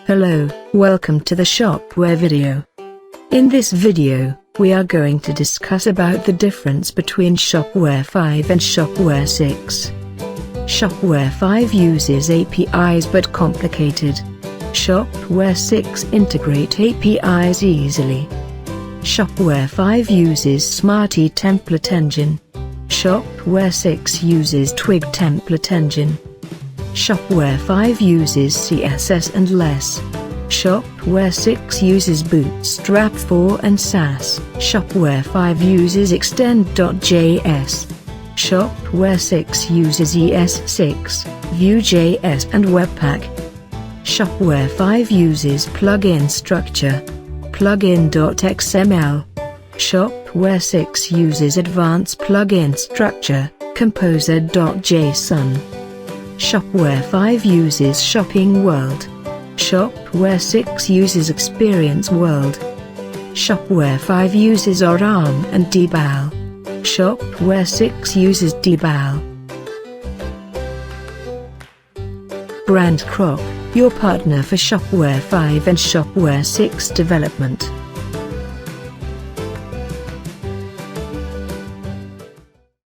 Hello, welcome to the Shopware video. In this video, we are going to discuss about the difference between Shopware 5 and Shopware 6. Shopware 5 uses APIs but complicated. Shopware 6 integrate APIs easily. Shopware 5 uses Smarty template engine. Shopware 6 uses Twig template engine. Shopware 5 uses CSS and less. Shopware 6 uses Bootstrap 4 and Sass. Shopware 5 uses Extend.js. Shopware 6 uses ES6, Vue.js and Webpack. Shopware 5 uses Plugin Structure, Plugin.xml. Shopware 6 uses Advanced Plugin Structure, Composer.json. Shopware 5 uses Shopping World. Shopware 6 uses Experience World. Shopware 5 uses ORM and Debal. Shopware 6 uses Debal. Brand Crop, your partner for Shopware 5 and Shopware 6 development.